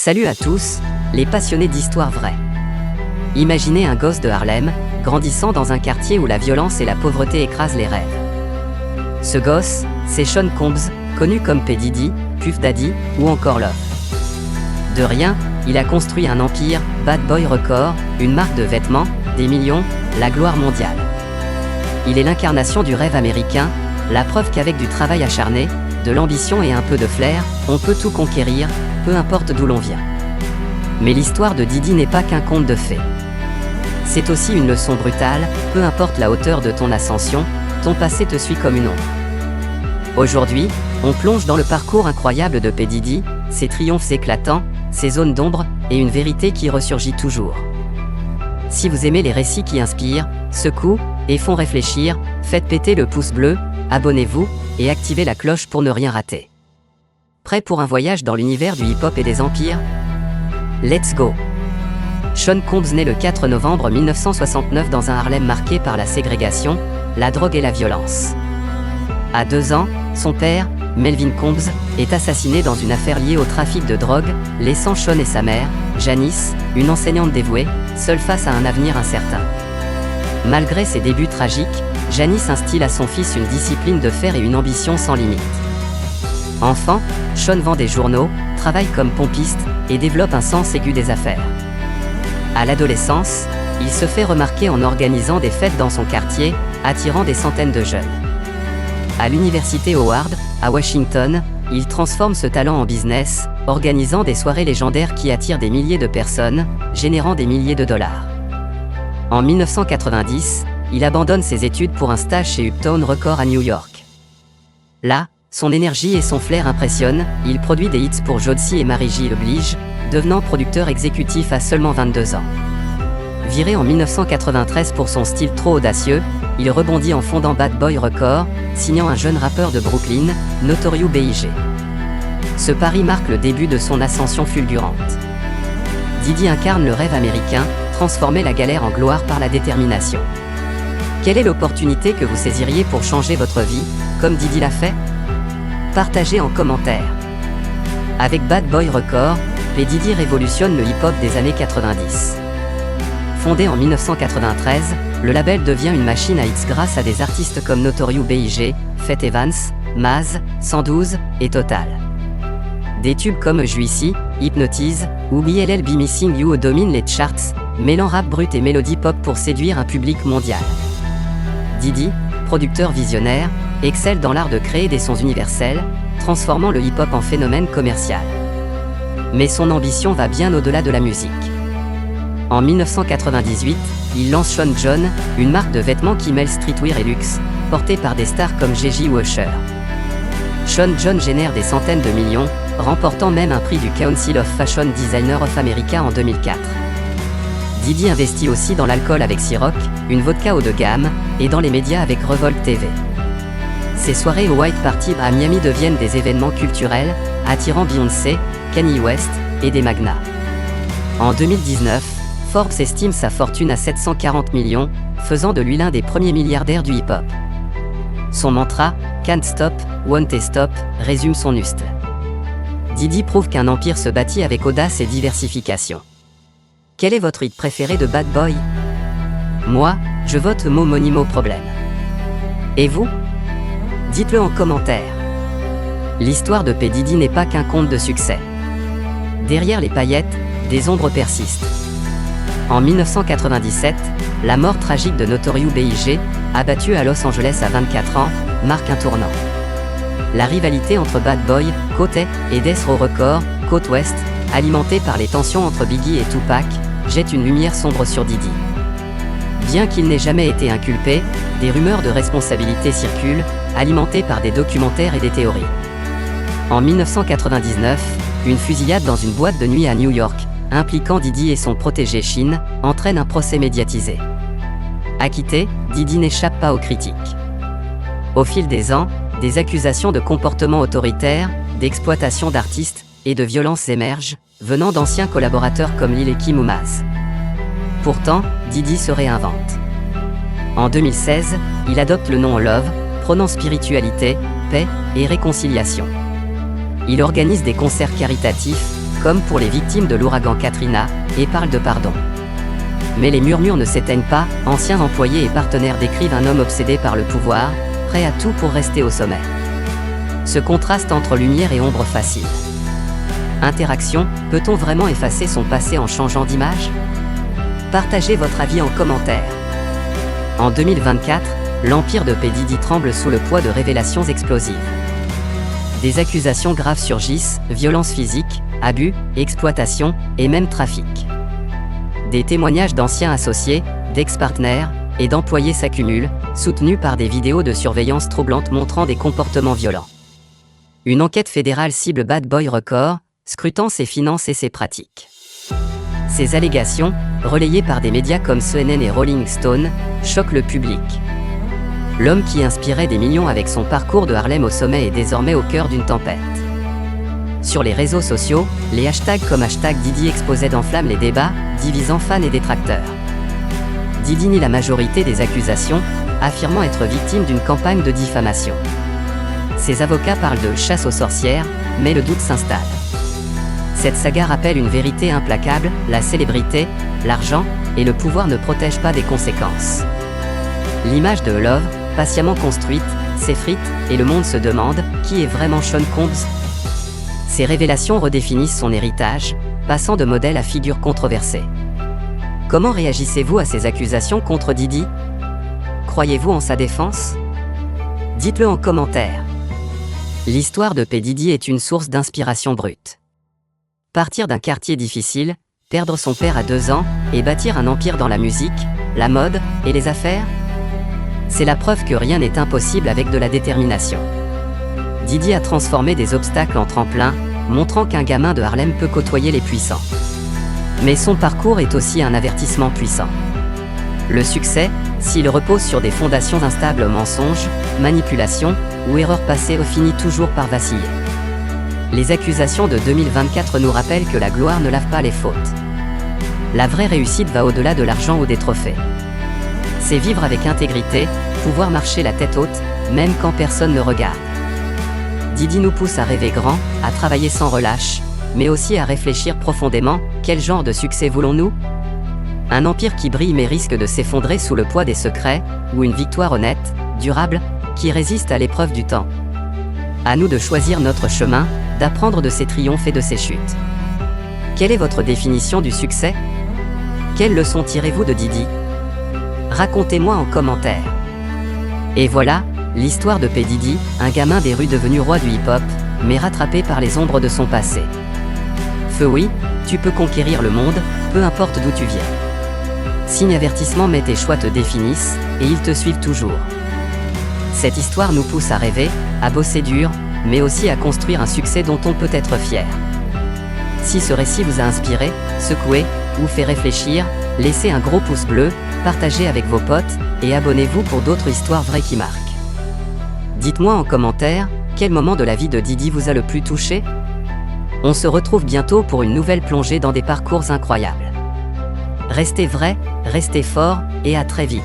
Salut à tous, les passionnés d'histoires vraies. Imaginez un gosse de Harlem, grandissant dans un quartier où la violence et la pauvreté écrasent les rêves. Ce gosse, c'est Sean Combs, connu comme P. Diddy, Puff Daddy ou encore Love. De rien, il a construit un empire, Bad Boy Records, une marque de vêtements, des millions, la gloire mondiale. Il est l'incarnation du rêve américain, la preuve qu'avec du travail acharné, de l'ambition et un peu de flair, on peut tout conquérir, peu importe d'où l'on vient. Mais l'histoire de Diddy n'est pas qu'un conte de fées. C'est aussi une leçon brutale, peu importe la hauteur de ton ascension, ton passé te suit comme une ombre. Aujourd'hui, on plonge dans le parcours incroyable de P. Diddy, ses triomphes éclatants, ses zones d'ombre, et une vérité qui ressurgit toujours. Si vous aimez les récits qui inspirent, secouent, et font réfléchir, faites péter le pouce bleu, abonnez-vous, et activez la cloche pour ne rien rater. Prêt pour un voyage dans l'univers du hip-hop et des empires? Let's go! Sean Combs naît le 4 novembre 1969 dans un Harlem marqué par la ségrégation, la drogue et la violence. À 2 ans, son père, Melvin Combs, est assassiné dans une affaire liée au trafic de drogue, laissant Sean et sa mère, Janice, une enseignante dévouée, seuls face à un avenir incertain. Malgré ses débuts tragiques, Janice instille à son fils une discipline de fer et une ambition sans limite. Enfant, Sean vend des journaux, travaille comme pompiste, et développe un sens aigu des affaires. À l'adolescence, il se fait remarquer en organisant des fêtes dans son quartier, attirant des centaines de jeunes. À l'université Howard, à Washington, il transforme ce talent en business, organisant des soirées légendaires qui attirent des milliers de personnes, générant des milliers de dollars. En 1990, il abandonne ses études pour un stage chez Uptown Records à New York. Là, son énergie et son flair impressionnent, il produit des hits pour Jodeci et Mary J. Blige, devenant producteur exécutif à seulement 22 ans. Viré en 1993 pour son style trop audacieux, il rebondit en fondant Bad Boy Records, signant un jeune rappeur de Brooklyn, Notorious B.I.G. Ce pari marque le début de son ascension fulgurante. Diddy incarne le rêve américain, transformer la galère en gloire par la détermination. Quelle est l'opportunité que vous saisiriez pour changer votre vie, comme Diddy l'a fait? Partagez en commentaire. Avec Bad Boy Records, P. Diddy révolutionne le hip-hop des années 90. Fondé en 1993, le label devient une machine à hits grâce à des artistes comme Notorious B.I.G., Faith Evans, Maz, 112 et Total. Des tubes comme Juicy, Hypnotize ou BLL Be Missing You dominent les charts, mêlant rap brut et mélodie pop pour séduire un public mondial. Diddy, producteur visionnaire, excelle dans l'art de créer des sons universels, transformant le hip-hop en phénomène commercial. Mais son ambition va bien au-delà de la musique. En 1998, il lance Sean John, une marque de vêtements qui mêle streetwear et luxe, portée par des stars comme Gigi ou Usher. Sean John génère des centaines de millions, remportant même un prix du Council of Fashion Designers of America en 2004. Diddy investit aussi dans l'alcool avec Ciroc, une vodka haut de gamme, et dans les médias avec Revolt TV. Ces soirées au White Party à Miami deviennent des événements culturels, attirant Beyoncé, Kanye West, et des magnats. En 2019, Forbes estime sa fortune à 740 millions, faisant de lui l'un des premiers milliardaires du hip-hop. Son mantra, Can't Stop, Won't Stop, résume son ust. Diddy prouve qu'un empire se bâtit avec audace et diversification. Quel est votre hit préféré de Bad Boy? Moi, je vote Monimo Problème. Et vous? Dites-le en commentaire. L'histoire de P. Diddy n'est pas qu'un conte de succès. Derrière les paillettes, des ombres persistent. En 1997, la mort tragique de Notorious B.I.G., abattu à Los Angeles à 24 ans, marque un tournant. La rivalité entre Bad Boy, côte Est, et Death Row Records, côte Ouest, alimentée par les tensions entre Biggie et Tupac, jette une lumière sombre sur Diddy. Bien qu'il n'ait jamais été inculpé, des rumeurs de responsabilité circulent, alimentées par des documentaires et des théories. En 1999, une fusillade dans une boîte de nuit à New York, impliquant Diddy et son protégé Shin, entraîne un procès médiatisé. Acquitté, Diddy n'échappe pas aux critiques. Au fil des ans, des accusations de comportement autoritaire, d'exploitation d'artistes, et de violence émergent, venant d'anciens collaborateurs comme Lil Kim ou Maz. Pourtant, Diddy se réinvente. En 2016, il adopte le nom Love, prônant spiritualité, paix et réconciliation. Il organise des concerts caritatifs, comme pour les victimes de l'ouragan Katrina, et parle de pardon. Mais les murmures ne s'éteignent pas, anciens employés et partenaires décrivent un homme obsédé par le pouvoir, prêt à tout pour rester au sommet. Ce contraste entre lumière et ombre facile. Interaction, peut-on vraiment effacer son passé en changeant d'image? Partagez votre avis en commentaire. En 2024, l'empire de P. Diddy tremble sous le poids de révélations explosives. Des accusations graves surgissent, violences physiques, abus, exploitation, et même trafic. Des témoignages d'anciens associés, d'ex-partenaires, et d'employés s'accumulent, soutenus par des vidéos de surveillance troublantes montrant des comportements violents. Une enquête fédérale cible Bad Boy Records, scrutant ses finances et ses pratiques. Ces allégations, relayées par des médias comme CNN et Rolling Stone, choquent le public. L'homme qui inspirait des millions avec son parcours de Harlem au sommet est désormais au cœur d'une tempête. Sur les réseaux sociaux, les hashtags comme #Diddy Exposed enflamment les débats, divisant fans et détracteurs. Diddy nie la majorité des accusations, affirmant être victime d'une campagne de diffamation. Ses avocats parlent de chasse aux sorcières, mais le doute s'installe. Cette saga rappelle une vérité implacable, la célébrité, l'argent et le pouvoir ne protègent pas des conséquences. L'image de Love, patiemment construite, s'effrite, et le monde se demande, qui est vraiment Sean Combs? Ces révélations redéfinissent son héritage, passant de modèle à figure controversée. Comment réagissez-vous à ces accusations contre Diddy? Croyez-vous en sa défense? Dites-le en commentaire. L'histoire de P. Diddy est une source d'inspiration brute. Partir d'un quartier difficile, perdre son père à 2 ans, et bâtir un empire dans la musique, la mode, et les affaires? C'est la preuve que rien n'est impossible avec de la détermination. Diddy a transformé des obstacles en tremplins, montrant qu'un gamin de Harlem peut côtoyer les puissants. Mais son parcours est aussi un avertissement puissant. Le succès, s'il repose sur des fondations instables, mensonges, manipulations ou erreurs passées, finit toujours par vaciller. Les accusations de 2024 nous rappellent que la gloire ne lave pas les fautes. La vraie réussite va au-delà de l'argent ou des trophées. C'est vivre avec intégrité, pouvoir marcher la tête haute, même quand personne ne regarde. Diddy nous pousse à rêver grand, à travailler sans relâche, mais aussi à réfléchir profondément, quel genre de succès voulons-nous? Un empire qui brille mais risque de s'effondrer sous le poids des secrets, ou une victoire honnête, durable, qui résiste à l'épreuve du temps? À nous de choisir notre chemin, d'apprendre de ses triomphes et de ses chutes. Quelle est votre définition du succès? Quelles leçons tirez-vous de Diddy? Racontez-moi en commentaire. Et voilà, l'histoire de P. Diddy, un gamin des rues devenu roi du hip-hop, mais rattrapé par les ombres de son passé. Feu oui, tu peux conquérir le monde, peu importe d'où tu viens. Signe avertissement, mais tes choix te définissent, et ils te suivent toujours. Cette histoire nous pousse à rêver, à bosser dur, mais aussi à construire un succès dont on peut être fier. Si ce récit vous a inspiré, secoué, ou fait réfléchir, laissez un gros pouce bleu, partagez avec vos potes, et abonnez-vous pour d'autres histoires vraies qui marquent. Dites-moi en commentaire, quel moment de la vie de Diddy vous a le plus touché? On se retrouve bientôt pour une nouvelle plongée dans des parcours incroyables. Restez vrais, restez forts, et à très vite.